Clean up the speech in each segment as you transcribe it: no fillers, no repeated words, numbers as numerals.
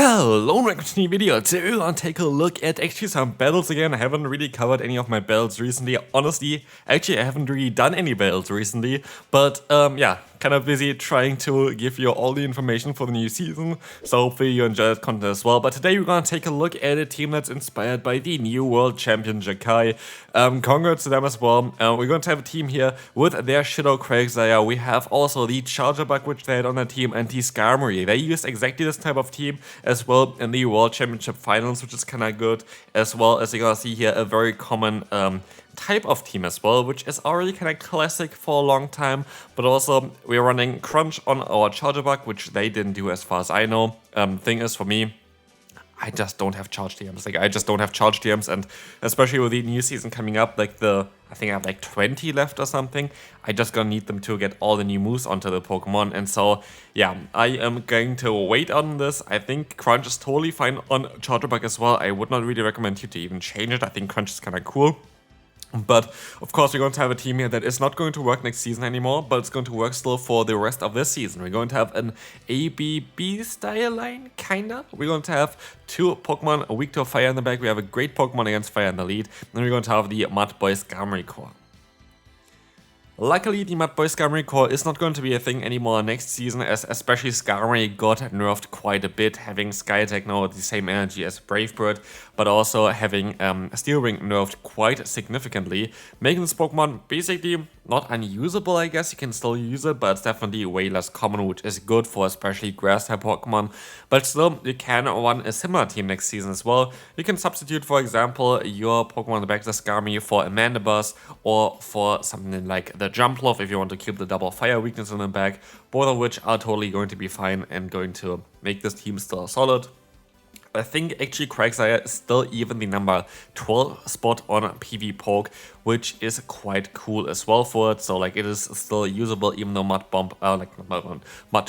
Hello, welcome to a new video. Today we're gonna take a look at actually some battles again. I haven't really covered any of my battles recently. Honestly, actually I haven't really done any battles recently. But yeah, kind of busy trying to give you all the information for the new season. So hopefully you enjoy that content as well. But today we're gonna take a look at a team that's inspired by the new world champion Thackery. Congrats to them as well. We're going to have a team here with their Shadow Quagsire. We have also the Charger Bug which they had on their team and the Skarmory. They used exactly this type of team as well in the World Championship Finals, which is kind of good, as well as you're gonna see here a very common type of team as well, which is already kind of classic for a long time, but also we're running Crunch on our Charger Bug, which they didn't do as far as I know. Thing is, for me, I just don't have charge TMs. Like, I just don't have charge TMs, and especially with the new season coming up, like I think I have like 20 left or something. I just gonna need them to get all the new moves onto the Pokemon, and so yeah, I am going to wait on this. I think Crunch is totally fine on Charger Bug as well. I would not really recommend you to even change it. I think Crunch is kind of cool. But of course we're going to have a team here that is not going to work next season anymore, but it's going to work still for the rest of this season. We're going to have an ABB style line, kinda. We're going to have two Pokemon weak to fire in the back. We have a great Pokemon against fire in the lead. Then we're going to have the Mudboy Skarmory core. Luckily, the Mudboy Skarmory core is not going to be a thing anymore next season, as especially Skarmory got nerfed quite a bit, having Sky Attack now the same energy as Brave Bird, but also having Steel Ring nerfed quite significantly, making this Pokemon basically not unusable, I guess. You can still use it, but it's definitely way less common, which is good for especially grass-type Pokemon. But still, you can run a similar team next season as well. You can substitute, for example, your Pokemon in the back, the Skarmory, for a Mandibuzz, or for something like the Jumpluff if you want to keep the double fire weakness in the back, both of which are totally going to be fine and going to make this team still solid. I think actually Quagsire is still even the number 12 spot on PV Poke, which is quite cool as well for it. So like it is still usable, even though Mud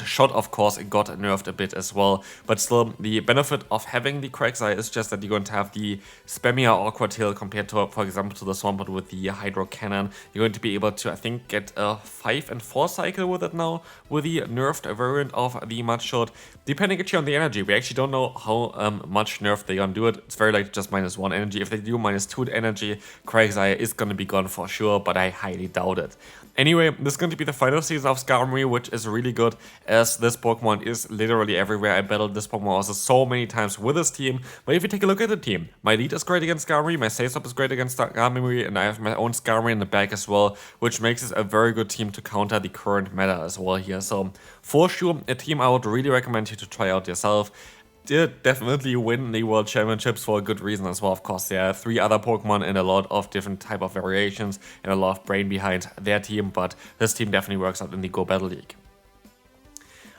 Shot of course it got nerfed a bit as well. But still, the benefit of having the Quagsire is just that you're going to have the spammier Awkward Tail compared to, for example, to the Swampert with the Hydro Cannon. You're going to be able to, I think, get a 5 and 4 cycle with it now, with the nerfed variant of the Mud Shot. Depending actually on the energy, we actually don't know how much nerf they're gonna do it. It's very likely just -1 energy. If they do -2 energy, Quagsire is gonna be gone for sure, but I highly doubt it. Anyway, this is going to be the final season of Skarmory, which is really good, as this Pokemon is literally everywhere. I battled this Pokemon also so many times with this team, but if you take a look at the team, my lead is great against Skarmory, my save stop is great against Skarmory, and I have my own Skarmory in the back as well, which makes it a very good team to counter the current meta as well here. So for sure, a team I would really recommend you to try out yourself. Did definitely win the World Championships for a good reason as well. Of course, there are 3 other Pokemon and a lot of different type of variations and a lot of brain behind their team, but this team definitely works out in the Go Battle League.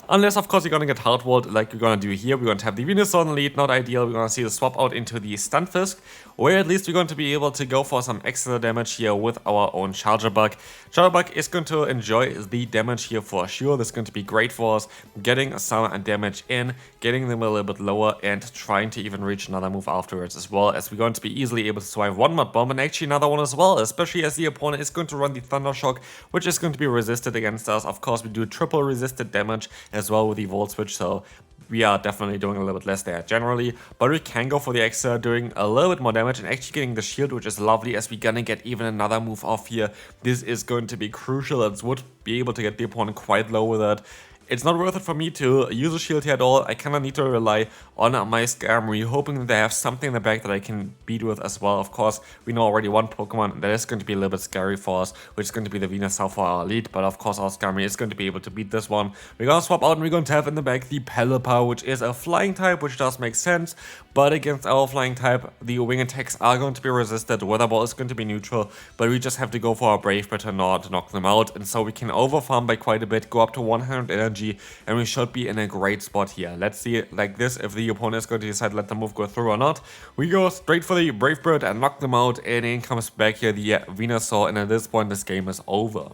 Unless, of course, you're gonna get hardwalled like we're gonna do here. We're going to have the Venusaur in the lead, not ideal. We're gonna see the swap out into the Stunfisk, where at least we're going to be able to go for some extra damage here with our own Charger Bug. Charger Bug is going to enjoy the damage here for sure. This is going to be great for us, getting some damage in, getting them a little bit lower, and trying to even reach another move afterwards as well, as we're going to be easily able to survive one Mud Bomb and actually another one as well, especially as the opponent is going to run the Thunder Shock, which is going to be resisted against us. Of course, we do triple resisted damage as well with the Volt Switch, so we are definitely doing a little bit less there generally, but we can go for the extra, doing a little bit more damage and actually getting the shield, which is lovely, as we're gonna get even another move off here. This is going to be crucial. It would be able to get the opponent quite low with it. It's not worth it for me to use a shield here at all. I kind of need to rely on my Skarmory, hoping that they have something in the back that I can beat with as well. Of course, we know already one Pokemon that is going to be a little bit scary for us, which is going to be the Venusaur for our lead. But of course, our Skarmory is going to be able to beat this one. We're going to swap out and we're going to have in the back the Pelipper, which is a flying type, which does make sense. But against our flying type, the wing attacks are going to be resisted. Weather Ball is going to be neutral, but we just have to go for our Brave Bird to not knock them out. And so we can overfarm by quite a bit, go up to 100 energy, and we should be in a great spot here. Let's see like this, if the opponent is going to decide to let the move go through or not. We go straight for the Brave Bird and knock them out, and in comes back here the Venusaur, and at this point this game is over.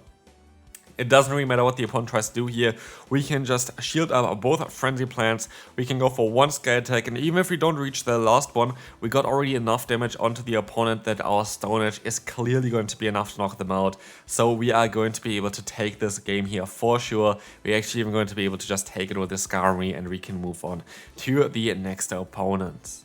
It doesn't really matter what the opponent tries to do here. We can just shield up both frenzy plants. We can go for one sky attack, and even if we don't reach the last one, we got already enough damage onto the opponent that our Stone Edge is clearly going to be enough to knock them out. So we are going to be able to take this game here for sure. We're actually even going to be able to just take it with the Skarmory, and we can move on to the next opponent.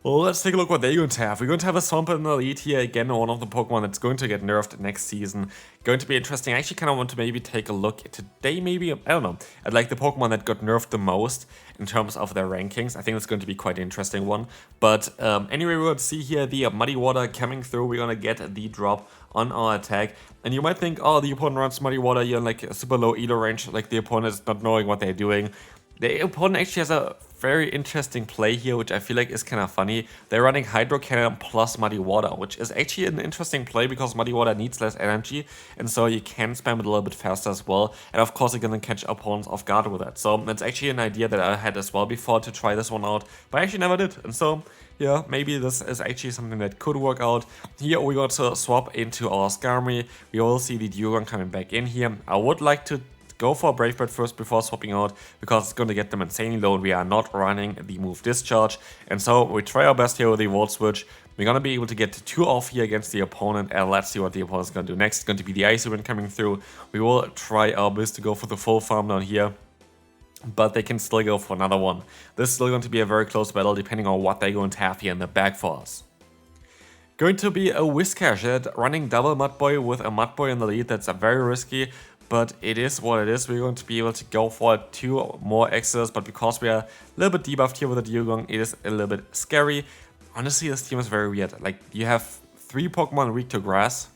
Well, let's take a look what they're going to have. We're going to have a Swampert in the lead here. Again, one of the Pokemon that's going to get nerfed next season. Going to be interesting. I actually kind of want to maybe take a look today, maybe, I don't know, at like the Pokemon that got nerfed the most in terms of their rankings. I think it's going to be quite an interesting one. But anyway, we're going to see here the Muddy Water coming through. We're going to get the drop on our attack. And you might think, oh, the opponent runs Muddy Water, you're in like a super low elo range, like the opponent is not knowing what they're doing. The opponent actually has a very interesting play here, which I feel like is kind of funny. They're running Hydro Cannon plus Muddy Water, which is actually an interesting play because Muddy Water needs less energy, and so you can spam it a little bit faster as well. And of course, you're going to catch opponents off guard with that. So that's actually an idea that I had as well before to try this one out, but I actually never did. And so, yeah, maybe this is actually something that could work out. Here we got to swap into our Skarmory. We will see the Dewgong coming back in here. I would like to go for a Brave Bird first before swapping out, because it's going to get them insanely low and we are not running the move Discharge. And so we try our best here with the Volt Switch. We're going to be able to get 2 off here against the opponent, and let's see what the opponent's going to do next. It's going to be the Icy Wind coming through. We will try our best to go for the full farm down here, but they can still go for another one. This is still going to be a very close battle depending on what they're going to have here in the bag for us. Going to be a Whiscash running double Mudboy with a Mudboy in the lead. That's very risky, but it is what it is. We're going to be able to go for 2 more X's, but because we are a little bit debuffed here with the Dewgong, it is a little bit scary. Honestly, this team is very weird. Like, you have 3 Pokemon weak to grass,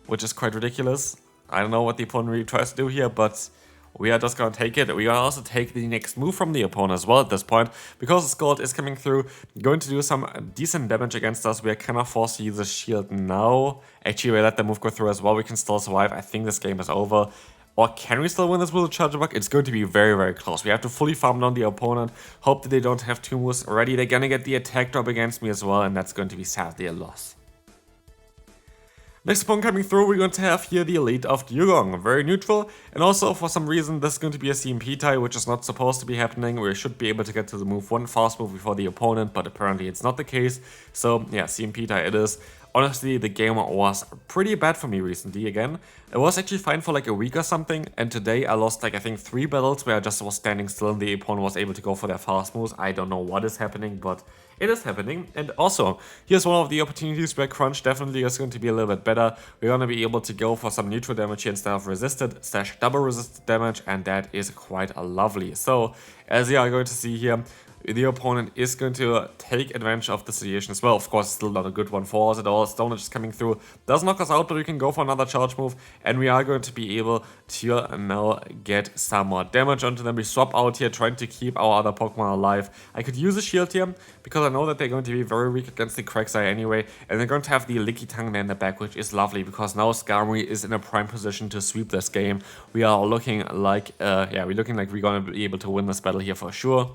which is quite ridiculous. I don't know what the opponent really tries to do here, but we are just going to take it. We are going to also take the next move from the opponent as well at this point, because the Scald is coming through, going to do some decent damage against us. We are kind of forced to use a shield now. Actually, we let the move go through as well. We can still survive. I think this game is over. Or can we still win this with a Charge Bug? It's going to be very, very close. We have to fully farm down the opponent. Hope that they don't have 2 moves ready. They're going to get the attack drop against me as well, and that's going to be sadly a loss. Next opponent coming through, we're going to have here the Elite of Dewgong, very neutral, and also for some reason this is going to be a CMP tie, which is not supposed to be happening. We should be able to get to the move 1 fast move before the opponent, but apparently it's not the case. So yeah, CMP tie it is. Honestly, the game was pretty bad for me recently again. It was actually fine for like a week or something, and today I lost like I think 3 battles where I just was standing still and the opponent was able to go for their fast moves. I don't know what is happening, but it is happening. And also, here's one of the opportunities where Crunch definitely is going to be a little bit better. We're going to be able to go for some neutral damage here instead of resisted / double resisted damage, and that is quite lovely. So, as you are going to see here, the opponent is going to take advantage of the situation as well. Of course, still not a good one for us at all. Stone Edge is coming through. Does knock us out, but we can go for another charge move. And we are going to be able to now get some more damage onto them. We swap out here, trying to keep our other Pokemon alive. I could use a shield here, because I know that they're going to be very weak against the Quagsire anyway. And they're going to have the Lickitung there in the back, which is lovely, because now Skarmory is in a prime position to sweep this game. We are looking like, we're looking like we're going to be able to win this battle here for sure.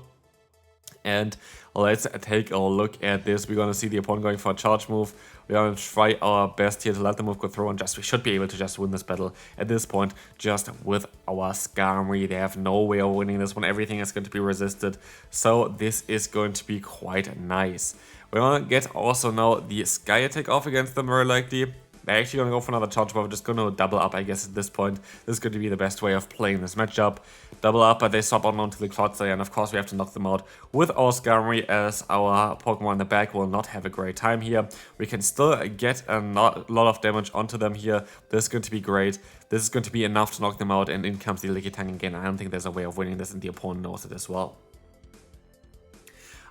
And let's take a look at this. We're going to see the opponent going for a charge move. We're going to try our best here to let the move go through, and we should be able to just win this battle at this point just with our Skarmory. They have no way of winning this one. Everything is going to be resisted. So this is going to be quite nice. We're going to get also now the Sky Attack off against them very likely. They're actually going to go for another charge, but we're just going to double up, I guess, at this point. This is going to be the best way of playing this matchup. Double up, but they swap on onto the Clodsire, and of course we have to knock them out with our Skarmory, as our Pokemon in the back will not have a great time here. We can still get a lot of damage onto them here. This is going to be great. This is going to be enough to knock them out, and in comes the Lickitung again. I don't think there's a way of winning this, and the opponent knows it as well.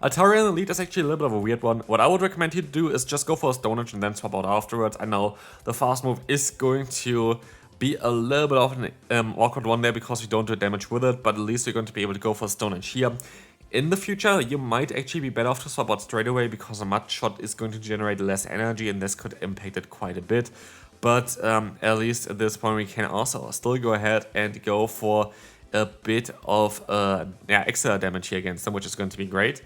Altaria in the lead is actually a little bit of a weird one. What I would recommend you to do is just go for a Stone Edge and then swap out afterwards. I know the fast move is going to be a little bit of an awkward one there, because you don't do damage with it, but at least you're going to be able to go for a Stone Edge here. In the future, you might actually be better off to swap out straight away, because a Mud Shot is going to generate less energy, and this could impact it quite a bit. But at least at this point, we can also still go ahead and go for a bit of extra damage here against them, which is going to be great.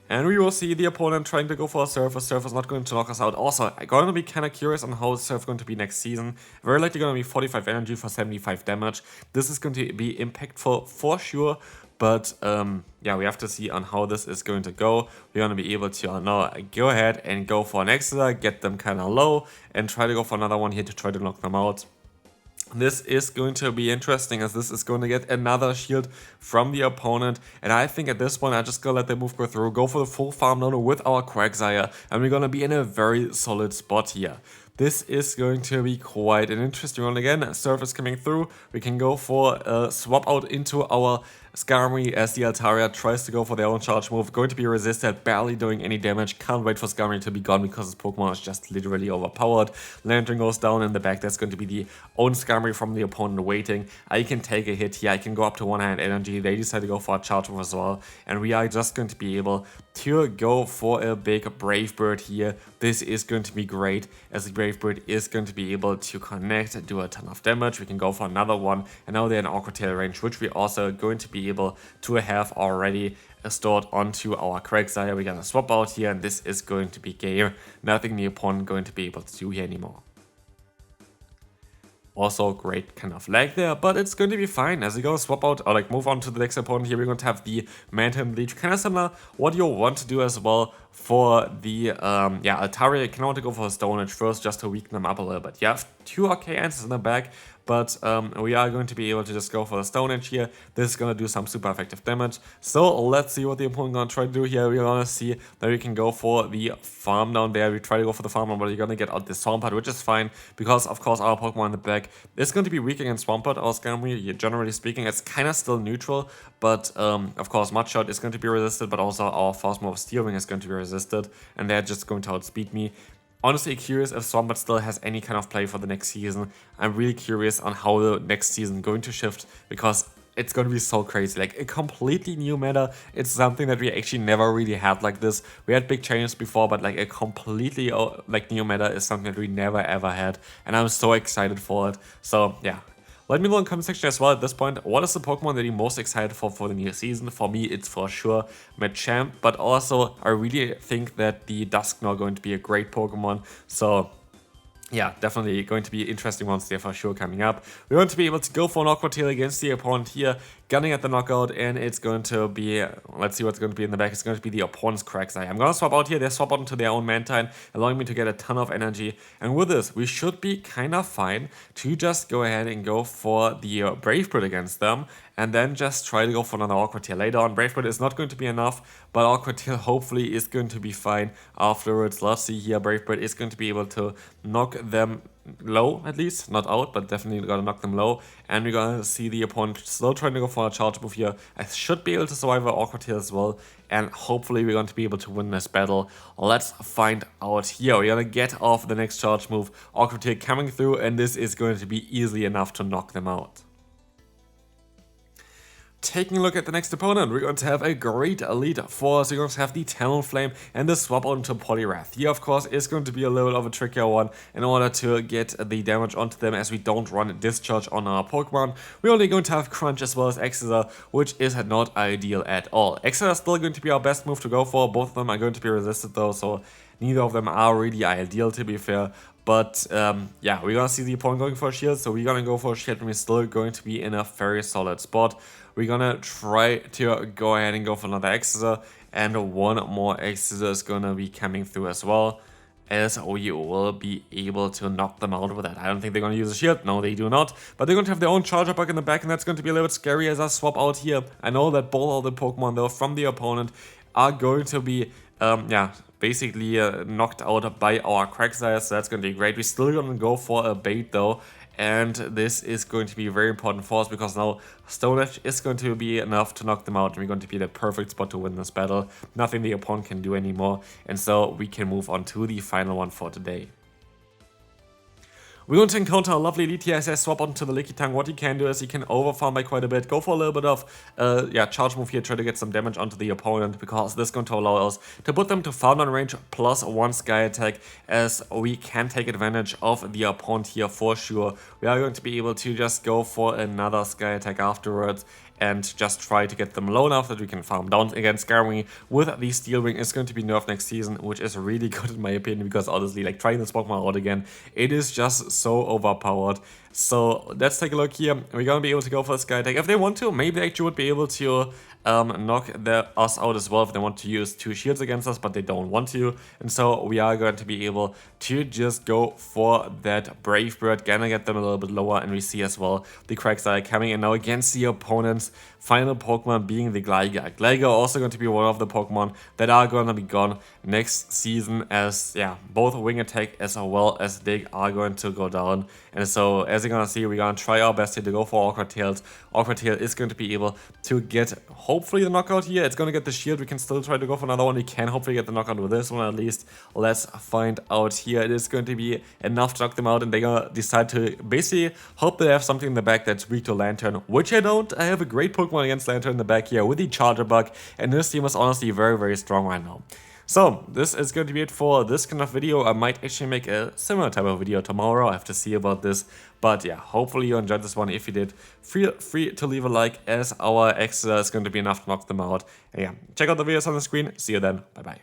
And we will see the opponent trying to go for a Surf. A Surf is not going to knock us out. Also, I'm going to be kind of curious on how Surf is going to be next season. Very likely going to be 45 energy for 75 damage. This is going to be impactful for sure. But yeah, we have to see on how this is going to go. We're going to be able to now go ahead and go for an Exeter, get them kind of low, and try to go for another one here to try to knock them out. This is going to be interesting, as this is going to get another shield from the opponent. And I think at this point, I'm just going to let the move go through, go for the full farm down with our Quagsire, and we're going to be in a very solid spot here. This is going to be quite an interesting one. Again, Surf is coming through. We can go for a swap out into our Skarmory as the Altaria tries to go for their own charge move. Going to be resisted, barely doing any damage. Can't wait for Skarmory to be gone because his Pokemon is just literally overpowered. Lanturn goes down in the back. That's going to be the own Skarmory from the opponent waiting. I can take a hit here. I can go up to 100 energy. They decide to go for a charge move as well. And we are just going to be able to go for a big Brave Bird here. This is going to be great, as the Brave Bird is going to be able to connect, do a ton of damage. We can go for another one, and now they're in Awkward Tail range, which we also going to be able to have already stored onto our Quagsire. We're gonna swap out here, and this is going to be game. Nothing the opponent going to be able to do here anymore. Also great kind of lag there, but it's going to be fine as we go swap out or like move on to the next opponent here. We're going to have the Manta and Leech, kind of similar what you want to do as well for the Altaria. You can want to go for a Stone Edge first just to weaken them up a little bit. You have 2 OK answers in the back, but we are going to be able to just go for the Stone Edge here. This is going to do some super effective damage. So let's see what the opponent going to try to do here. We're going to see that we can go for the farm down there. We try to go for the farm down, but you're going to get out the Swampert, which is fine because, of course, our Pokemon in the back is going to be weak against Swampert or Skarmory. Generally speaking, it's kind of still neutral, but of course, Mudshot is going to be resisted, but also our Fast Move Steel Wing is going to be resisted, and they're just going to outspeed me. Honestly curious if Swampert still has any kind of play for the next season. I'm really curious on how the next season going to shift, because it's going to be so crazy. Like a completely new meta. It's something that we actually never really had like this. We had big changes before, but like a completely like new meta is something that we never ever had. And I'm so excited for it. So yeah. Let me know in the comment section as well at this point, what is the Pokemon that you're most excited for the new season? For me, it's for sure Machamp, but also I really think that the Dusknoir going to be a great Pokemon. So yeah, definitely going to be interesting ones there for sure coming up. We're going to be able to go for an Awkward Tail against the opponent here, gunning at the knockout, and it's going to be, let's see what's going to be in the back. It's going to be the opponent's Quagsire. I'm going to swap out here. They swap out into their own Mantine, allowing me to get a ton of energy. And with this, we should be kind of fine to just go ahead and go for the Brave Bird against them, and then just try to go for another Awkward Tail later on. Brave Bird is not going to be enough, but Awkward Tail hopefully is going to be fine afterwards. Let's see here. Brave Bird is going to be able to knock them low, at least. Not out, but definitely gonna knock them low. And we're gonna see the opponent still trying to go for a charge move here. I should be able to survive an Awkward Tail as well. And hopefully we're going to be able to win this battle. Let's find out here. We're gonna get off the next charge move. Awkward Tail coming through, and this is going to be easily enough to knock them out. Taking a look at the next opponent, we're going to have a great Elite Four. So we're going to have the Talonflame and the swap out into Poliwrath. Here, of course, is going to be a little bit of a trickier one in order to get the damage onto them, as we don't run Discharge on our Pokemon. We're only going to have Crunch as well as Exeter, which is not ideal at all. Exeter is still going to be our best move to go for. Both of them are going to be resisted though, so neither of them are really ideal, to be fair. But yeah, we're going to see the opponent going for a shield, so we're going to go for a shield, and we're still going to be in a very solid spot. We're going to try to go ahead and go for another Exeter, and one more Exeter is going to be coming through as well, as we will be able to knock them out with that. I don't think they're going to use a shield. No, they do not. But they're going to have their own Charger Bug in the back, and that's going to be a little bit scary as I swap out here. I know that both of the Pokemon, though, from the opponent are going to be, basically knocked out by our Quagsire, so that's going to be great. We're still going to go for a bait though, and this is going to be very important for us, because now Stone Edge is going to be enough to knock them out, and we're going to be the perfect spot to win this battle. Nothing the opponent can do anymore, and so we can move on to the final one for today. We're going to encounter a lovely Elite here as I swap onto the Lickitung. What you can do is you can overfarm by quite a bit, go for a little bit of charge move here, try to get some damage onto the opponent, because this is going to allow us to put them to farm down range plus 1 Sky Attack, as we can take advantage of the opponent here for sure. We are going to be able to just go for another Sky Attack afterwards, and just try to get them low enough that we can farm down against Skarmory with the Steel Wing is going to be nerfed next season, which is really good in my opinion, because honestly, like trying this Pokemon out again, it is just so overpowered. So let's take a look here. We're gonna be able to go for this Sky Attack. If they want to, maybe they actually would be able to knock us out as well if they want to use 2 shields against us, but they don't want to. And so we are going to be able to just go for that Brave Bird, gonna get them a little bit lower, and we see as well the Quagsire coming in now against the opponent's final Pokemon being the Gligar. Gligar also going to be one of the Pokemon that are gonna be gone next season, as yeah, both Wing Attack as well as Dig are going to go down. And so as you're gonna see, we're gonna try our best here to go for Awkward Tails. Awkward Tail is going to be able to get hopefully the knockout here. It's gonna get the shield. We can still try to go for another one. We can hopefully get the knockout with this one at least. Let's find out here. It is going to be enough to knock them out, and they're gonna decide to basically hope they have something in the back that's weak to Lanturn, which I don't. I have a great Pokemon against Lanturn in the back here with the Charger Bug, and this team is honestly very, very strong right now. So, this is going to be it for this kind of video. I might actually make a similar type of video tomorrow. I have to see about this. But yeah, hopefully you enjoyed this one. If you did, feel free to leave a like, as our extra is going to be enough to knock them out. And yeah, check out the videos on the screen. See you then. Bye-bye.